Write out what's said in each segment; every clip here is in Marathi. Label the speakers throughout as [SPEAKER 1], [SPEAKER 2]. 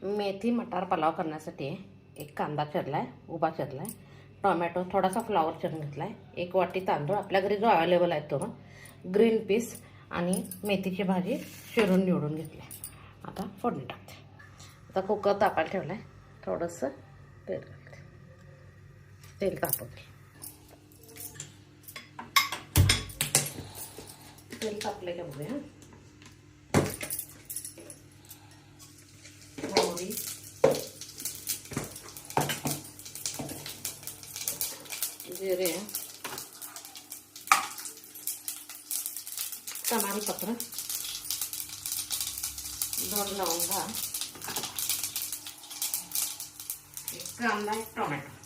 [SPEAKER 1] मेथी मटार पुलाव करण्यासाठी एक कांदा चिरलाय, उभा चिरलाय, टोमॅटो, थोडासा फ्लावर चिरून घेतलाय, एक वाटी तांदूळ आपल्या घरी जो अवेलेबल आहे तो, ग्रीन पीस आणि मेथीची भाजी चिरून निवडून घेतली. आता फोडणी टाकते. आता कुकर तापायला ठेवलाय, थोडंसं तेल घालते. तेल तापवते. तेल तापले का बघूया. मोहरी, जिरे, तमालपत्र, 2 लवंगा, एक कांदा, एक टोमॅटो.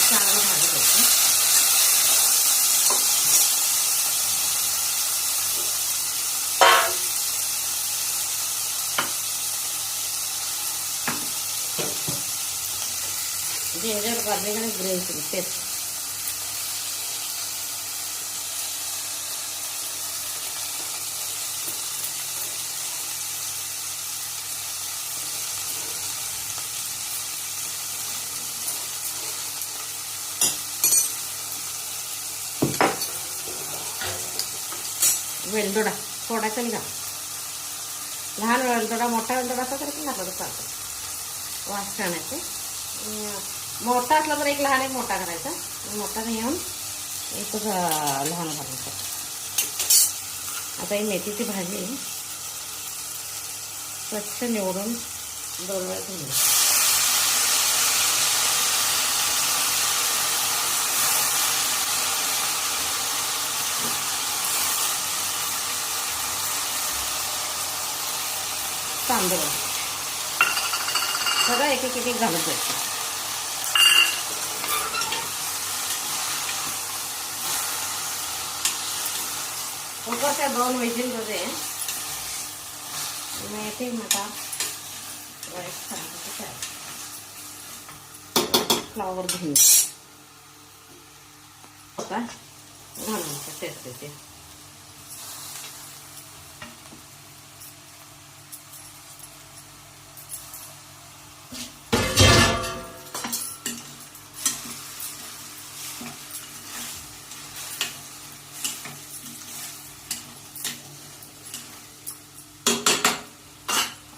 [SPEAKER 1] चांगलं भाजी घ्यायचं. जिंजर गार्लिक आणि ग्रीन चिली पेस्ट. वेलदोडा थोडासा घ्या. लहान वेलदोडा, मोठा वेलदोडा असला तरी पण घातला तर चालतो. वास छान. मोठा असला तर एक लहान एक मोठा करायचा. मोठा नाही येऊन एकच लहान घालायचा. आता ही मेथीची भाजी स्वच्छ निवडून 2 वेळा धुवून तांदूळ सगळं एक एक घालत जायचं. कुकरच्या 2 विजिलमध्ये मेथी मटार फ्लावर घेऊन होता घालायचं टेस्ट येते.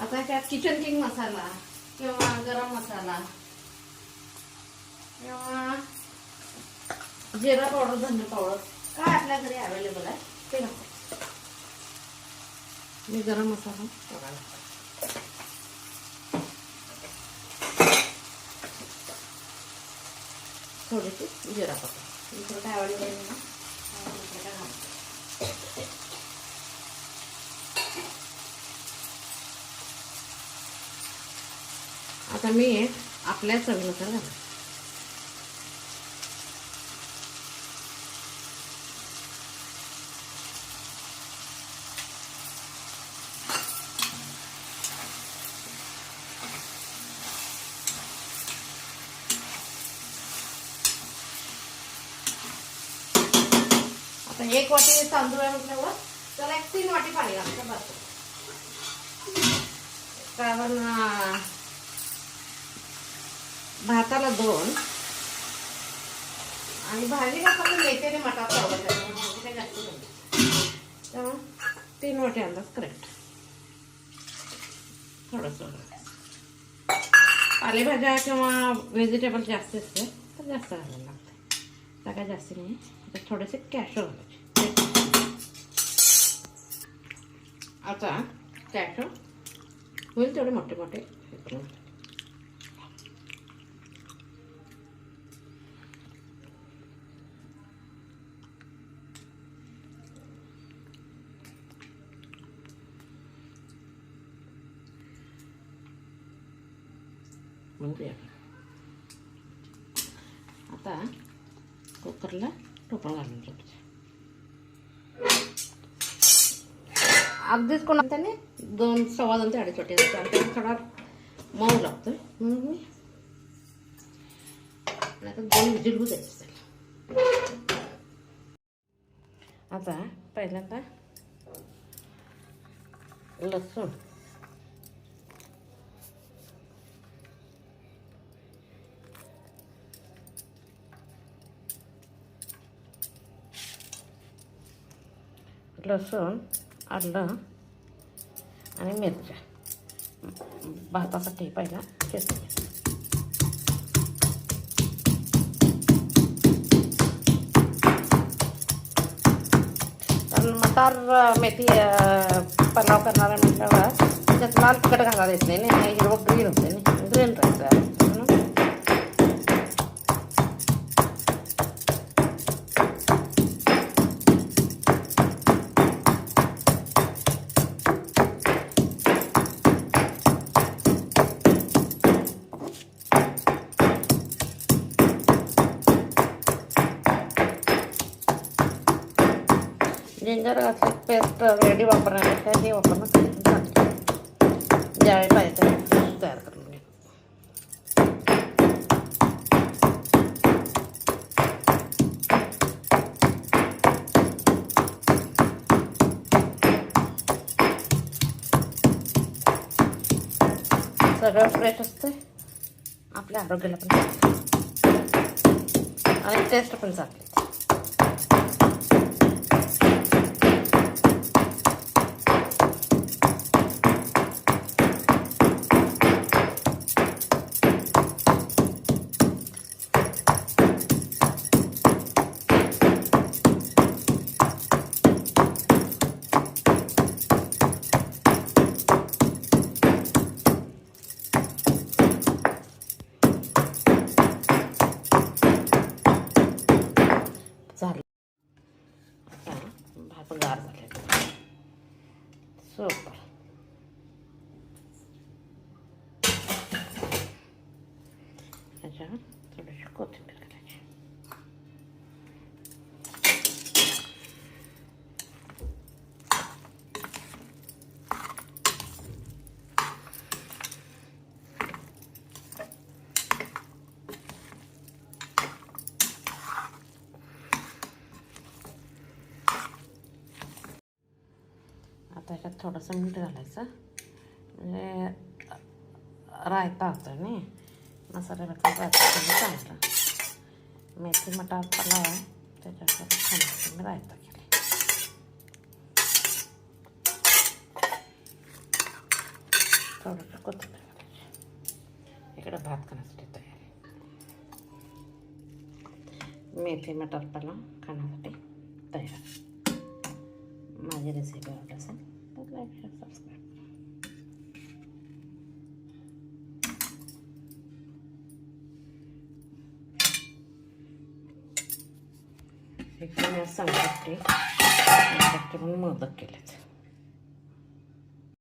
[SPEAKER 1] आता त्यात किचन किंग मसाला किंवा गरम मसाला किंवा जिरा पावडर, धने पावडर काय आपल्या घरी अवेलेबल आहे ते घालायचं. मी गरम मसाला थोडीशी जिरा पावडर इकडं काय अवेलेबल आहे ना. आता मी आपल्या चवीनुसार घालते. आता 1 वाटी तांदूळ आहे म्हटल्यावर त्याला 3 वाटी पाणी घालायचं. बस कारण भाताला 2 आणि भाजी का फक्त मेथीने मटार पावडर भाजी काय जास्त नाही. त्यामुळे 3 वाटी अंदाज करेक्ट. थोडंसं पालेभाज्या किंवा व्हेजिटेबल जास्त असते तर जास्त घालायला लागते. सगळ्यात जास्त नाही. आता थोडेसे कॅशू घालायचे. आता कॅशू होईल तेवढे मोठे मोठे हे करून म्हणजे आता कुकरला टोपण घालून ठेवायचं. अगदीच कोणा त्याने 2 सव्वा 2 ते 2.5 वाटी असते आणि थोडा मऊ लागतोय म्हणून मी आता 2 विजिल होऊ द्यायचं त्याला. आता पहिल्यांदा लसूण आलं आणि मिरच्या भातासाठी पहिला ठेचून घ्यायचं. कारण मटार मेथी पलाव करणारा म्हटल्यावर त्याच्यात लाल तिखट घालायला येत नाही ना, हिरवं ग्रीन होते ना, ग्रीन राहायचं म्हणून जिंजर घातली पेस्ट रेडी वापरण्यापेक्षा हे वापरणं चांगलं. ज्यावेळी पाहिजे त्यावेळी तयार करून घ्या. सगळं फ्रेश असतं, आपल्या आरोग्याला पण आणि टेस्ट पण चांगली. झालं. आता भात गार झाले. सुपर. त्याच्यावर थोडीशी कोथिंबीर घालायची. आता याच्यात थोडंसं मीठ घालायचं म्हणजे रायता होतं नाही, मसाल्याचा रायता चांगला. मेथी मटार पलाव आहे त्याच्यासाठी छान मी रायता केला. थोडंसं कोथिंबीर घालायची. इकडे भात खाण्यासाठी तयार आहे. मेथी मटार पलाव खाण्यासाठी तयार. माझी रेसिपी आवडत असेल तर लाईक शेअर सबस्क्राईब. एक संकष्टी म्हणून मोदक केलेत.